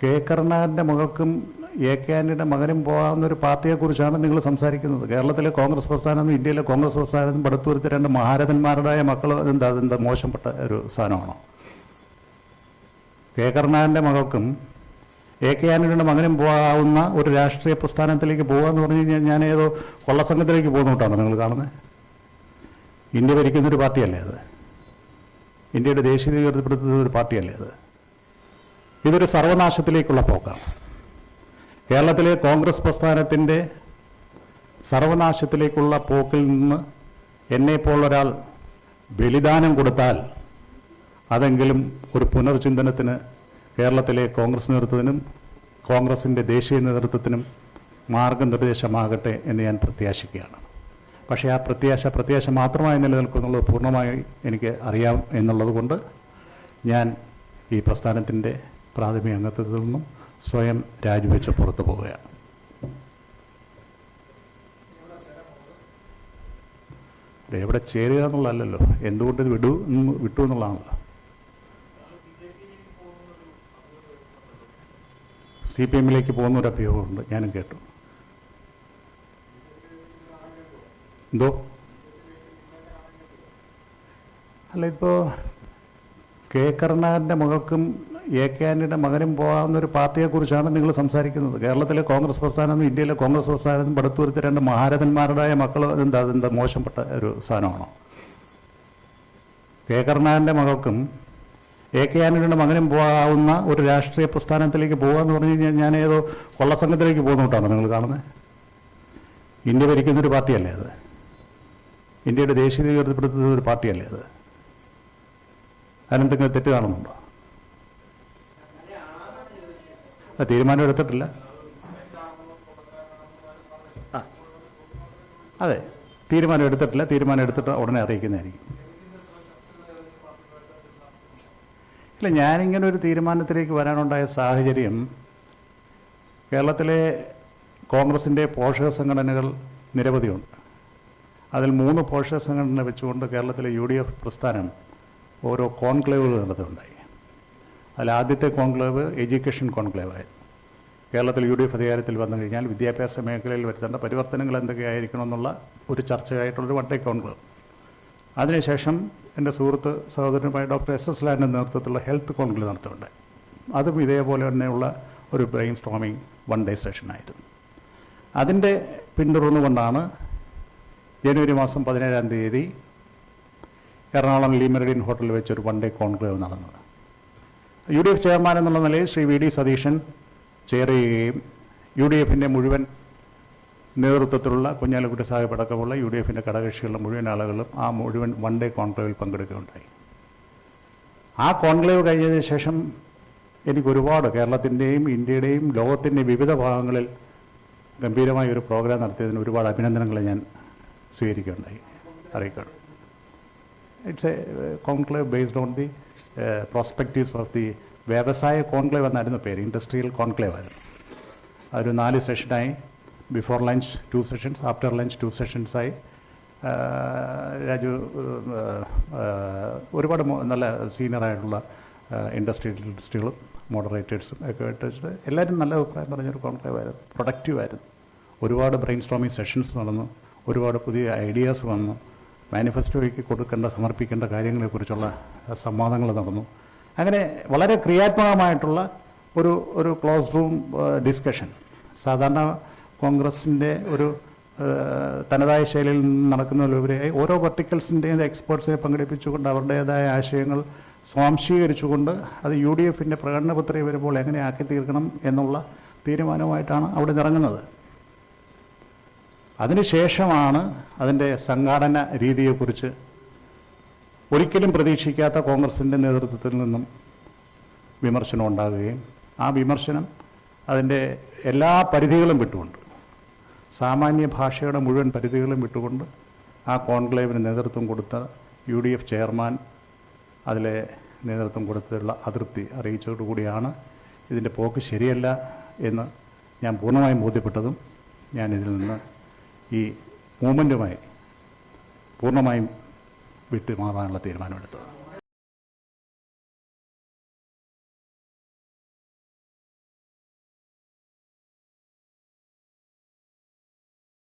K കരുണാകരൻ്റെ മകൾക്കും A K ആന്റണിയുടെ മകനും പോകാവുന്നൊരു പാർട്ടിയെക്കുറിച്ചാണ് നിങ്ങൾ സംസാരിക്കുന്നത്. കേരളത്തിലെ കോൺഗ്രസ് പ്രസ്ഥാനം ഇന്ത്യയിലെ കോൺഗ്രസ് പ്രസ്ഥാനത്തും പടുത്തുവരുത്തി രണ്ട് മഹാരഥന്മാരുടെയ മക്കൾ അതെന്താ മോശപ്പെട്ട ഒരു സാധനമാണോ? കെ കരുണാകരൻ്റെ മകൾക്കും എ കെ ആന്റണിയുടെ മകനും പോകാവുന്ന ഒരു രാഷ്ട്രീയ പ്രസ്ഥാനത്തിലേക്ക് പോകുകയെന്ന് പറഞ്ഞു കഴിഞ്ഞാൽ ഞാൻ ഏതോ കൊള്ളസംഘത്തിലേക്ക് പോകുന്നോട്ടാണ് നിങ്ങൾ കാണുന്നത്. ഇന്ത്യ ഭരിക്കുന്നൊരു പാർട്ടിയല്ലേ അത്? ഇന്ത്യയുടെ ദേശീയത ഉയർത്തിപ്പെടുത്തുന്ന ഒരു പാർട്ടിയല്ലേ അത്? ഇതൊരു സർവനാശത്തിലേക്കുള്ള പോക്കാണ്. കേരളത്തിലെ കോൺഗ്രസ് പ്രസ്ഥാനത്തിൻ്റെ സർവനാശത്തിലേക്കുള്ള പോക്കിൽ നിന്ന് എന്നെപ്പോലൊരാൾ ബലിദാനം കൊടുത്താൽ അതെങ്കിലും ഒരു പുനർചിന്തനത്തിന് കേരളത്തിലെ കോൺഗ്രസ് നേതൃത്വത്തിനും കോൺഗ്രസിൻ്റെ ദേശീയ നേതൃത്വത്തിനും മാർഗനിർദ്ദേശമാകട്ടെ എന്ന് ഞാൻ പ്രത്യാശിക്കുകയാണ്. പക്ഷേ ആ പ്രത്യാശ മാത്രമായി നിലനിൽക്കുന്നുള്ളത് പൂർണ്ണമായി എനിക്ക് അറിയാം എന്നുള്ളത് കൊണ്ട് ഞാൻ ഈ പ്രസ്ഥാനത്തിൻ്റെ പ്രാഥമിക അംഗത്വത്തിൽ നിന്നും സ്വയം രാജിവെച്ച് പുറത്തു പോവുകയാണ്. എവിടെ ചേരുക എന്നുള്ളതല്ലല്ലോ, എന്തുകൊണ്ട് ഇത് വിട്ടു എന്നുള്ളതാണല്ലോ. CPM-ലേക്ക് പോകുന്നൊരു അഭ്യൂഹമുണ്ട്, ഞാനും കേട്ടു. എന്തോ അല്ല, ഇപ്പോൾ കെ കരുണാകരൻ്റെ മകൾക്കും എ കെ ആന്റണിയുടെ മകനും പോകാവുന്നൊരു പാർട്ടിയെക്കുറിച്ചാണ് നിങ്ങൾ സംസാരിക്കുന്നത്. കേരളത്തിലെ കോൺഗ്രസ് പ്രസ്ഥാനം ഇന്ത്യയിലെ കോൺഗ്രസ് പ്രസ്ഥാനത്തും പടുത്തുവരുത്തി രണ്ട് മഹാരഥന്മാരുടെയ മക്കൾ അതെന്താ മോശപ്പെട്ട ഒരു സാധനമാണോ? കെ കരുണാകരൻ്റെ മകൾക്കും എ കെ ആന്റണിയുടെ മകനും പോകാവുന്ന ഒരു രാഷ്ട്രീയ പ്രസ്ഥാനത്തിലേക്ക് പോകുകയെന്ന് പറഞ്ഞു കഴിഞ്ഞാൽ ഞാൻ ഏതോ കൊള്ളസംഘത്തിലേക്ക് പോകുന്നോട്ടാണ് നിങ്ങൾ കാണുന്നത്. ഇന്ത്യ ഭരിക്കുന്നൊരു പാർട്ടിയല്ലേ അത്? ഇന്ത്യയുടെ ദേശീയത ഉയർത്തിപ്പെടുത്തുന്ന ഒരു പാർട്ടിയല്ലേ അത്? അതിനെന്തെങ്കിലും തെറ്റ് കാണുന്നുണ്ടോ? തീരുമാനം എടുത്തിട്ടില്ല. അതെ, തീരുമാനം എടുത്തിട്ടില്ല. തീരുമാനം എടുത്തിട്ട് ഉടനെ അറിയിക്കുന്നതായിരിക്കും. ഇല്ല, ഞാനിങ്ങനെ ഒരു തീരുമാനത്തിലേക്ക് വരാനുണ്ടായ സാഹചര്യം, കേരളത്തിലെ കോൺഗ്രസിൻ്റെ പോഷക സംഘടനകൾ നിരവധിയുണ്ട്. അതിൽ 3 പോഷക സംഘടന വെച്ചുകൊണ്ട് കേരളത്തിലെ UDF പ്രസ്ഥാനം ഓരോ കോൺക്ലേവുകൾ നടത്തുകയുണ്ടായി. അതിൽ ആദ്യത്തെ കോൺക്ലേവ് എഡ്യൂക്കേഷൻ കോൺക്ലേവായിരുന്നു. കേരളത്തിൽ UDF അധികാരത്തിൽ വന്നു കഴിഞ്ഞാൽ വിദ്യാഭ്യാസ മേഖലയിൽ വരുത്തേണ്ട പരിവർത്തനങ്ങൾ എന്തൊക്കെയായിരിക്കണം എന്നുള്ള ഒരു ചർച്ചയായിട്ടുള്ളൊരു വൺ ഡേ കോൺക്ലേവ്. അതിനുശേഷം എൻ്റെ സുഹൃത്ത് സഹോദരനുമായ ഡോക്ടർ SS ലാലിൻ്റെ നേതൃത്വത്തിലുള്ള ഹെൽത്ത് കോൺക്ലേവ് നടത്തുകയുണ്ടായി. അതും ഇതേപോലെ തന്നെയുള്ള ഒരു ബ്രെയിൻ സ്റ്റോമിങ് വൺ ഡേ സെഷനായിരുന്നു. അതിൻ്റെ പിന്തുടർന്നുകൊണ്ടാണ് ജനുവരി മാസം 17-ാം തീയതി എറണാകുളം ലീ മെറിഡിയൻ ഹോട്ടലിൽ വെച്ചൊരു വൺ ഡേ കോൺക്ലേവ് നടന്നത്. UDF ചെയർമാൻ എന്നുള്ള നിലയിൽ ശ്രീ VD സതീശൻ ചെയർ ചെയ്യുകയും UDFൻ്റെ മുഴുവൻ നേതൃത്വത്തിലുള്ള കുഞ്ഞാലിക്കുട്ടി സാഹിബ് അടക്കമുള്ള UDFൻ്റെ ഘടകകക്ഷികളുടെ മുഴുവൻ ആളുകളും ആ മുഴുവൻ വൺ ഡേ കോൺക്ലേവിൽ പങ്കെടുക്കുകയുണ്ടായി. ആ കോൺക്ലേവ് കഴിഞ്ഞതിന് ശേഷം എനിക്കൊരുപാട് കേരളത്തിൻ്റെയും ഇന്ത്യയുടെയും ലോകത്തിൻ്റെയും വിവിധ ഭാഗങ്ങളിൽ ഗംഭീരമായ ഒരു പ്രോഗ്രാം നടത്തിയതിന് ഒരുപാട് അഭിനന്ദനങ്ങൾ ഞാൻ സ്വീകരിക്കുകയുണ്ടായി, അറിയിക്കണം. It's a conclave based on the prospectives of the വ്യവസായ കോൺക്ലേവ് എന്നായിരുന്നു പേര്. ഇൻഡസ്ട്രിയൽ കോൺക്ലേവ് ആയിരുന്നു. അതൊരു 4 സെഷനായി. Before lunch 2 sessions, after lunch 2 സെഷൻസായി. രാജു ഒരുപാട് നല്ല സീനിയറായിട്ടുള്ള ഇൻഡസ്ട്രിയലിസ്റ്റുകളും മോഡറേറ്റേഴ്സും ഒക്കെ വെച്ചിട്ട് എല്ലാവരും നല്ല അഭിപ്രായം പറഞ്ഞൊരു കോൺക്ലേവ് ആയിരുന്നു. പ്രൊഡക്റ്റീവായിരുന്നു. ഒരുപാട് ബ്രെയിൻ സ്റ്റോമിങ് സെഷൻസ് നടന്നു. ഒരുപാട് പുതിയ ഐഡിയാസ് വന്നു. മാനിഫെസ്റ്റോയ്ക്ക് സമർപ്പിക്കേണ്ട കാര്യങ്ങളെക്കുറിച്ചുള്ള സംവാദങ്ങൾ നടന്നു. അങ്ങനെ വളരെ ക്രിയാത്മകമായിട്ടുള്ള ഒരു ക്ലോസ് റൂം ഡിസ്കഷൻ. സാധാരണ കോൺഗ്രസിൻ്റെ ഒരു തനതായ ശൈലിയിൽ നിന്ന് നടക്കുന്നതിലുപരിയായി ഓരോ വെർട്ടിക്കൽസിൻ്റെയും എക്സ്പേർട്സിനെ പങ്കെടുപ്പിച്ചുകൊണ്ട് അവരുടേതായ ആശയങ്ങൾ സ്വാംശീകരിച്ചുകൊണ്ട് അത് UDFൻ്റെ പ്രകടന പത്രിക വരുമ്പോൾ എങ്ങനെ ആക്കി തീർക്കണം എന്നുള്ള തീരുമാനമായിട്ടാണ് അവിടെ ഇറങ്ങുന്നത്. അതിനുശേഷമാണ് അതിൻ്റെ സംഘാടന രീതിയെക്കുറിച്ച് ഒരിക്കലും പ്രതീക്ഷിക്കാത്ത കോൺഗ്രസിൻ്റെ നേതൃത്വത്തിൽ നിന്നും വിമർശനം ഉണ്ടാകുകയും ആ വിമർശനം അതിൻ്റെ എല്ലാ പരിധികളും വിട്ടുകൊണ്ട്, സാമാന്യ ഭാഷയുടെ മുഴുവൻ പരിധികളും വിട്ടുകൊണ്ട് ആ കോൺക്ലേവിന് നേതൃത്വം കൊടുത്ത UDF ചെയർമാൻ അതിലെ നേതൃത്വം കൊടുത്തതിലുള്ള അതൃപ്തി അറിയിച്ചതോടുകൂടിയാണ് ഇതിൻ്റെ പോക്ക് ശരിയല്ല എന്ന് ഞാൻ പൂർണ്ണമായും ബോധ്യപ്പെട്ടതും ഞാനിതിൽ നിന്ന് ഈ മൂവ്മെൻറ്റുമായി പൂർണ്ണമായും വിട്ടുമാറാനുള്ള തീരുമാനമെടുത്തത്.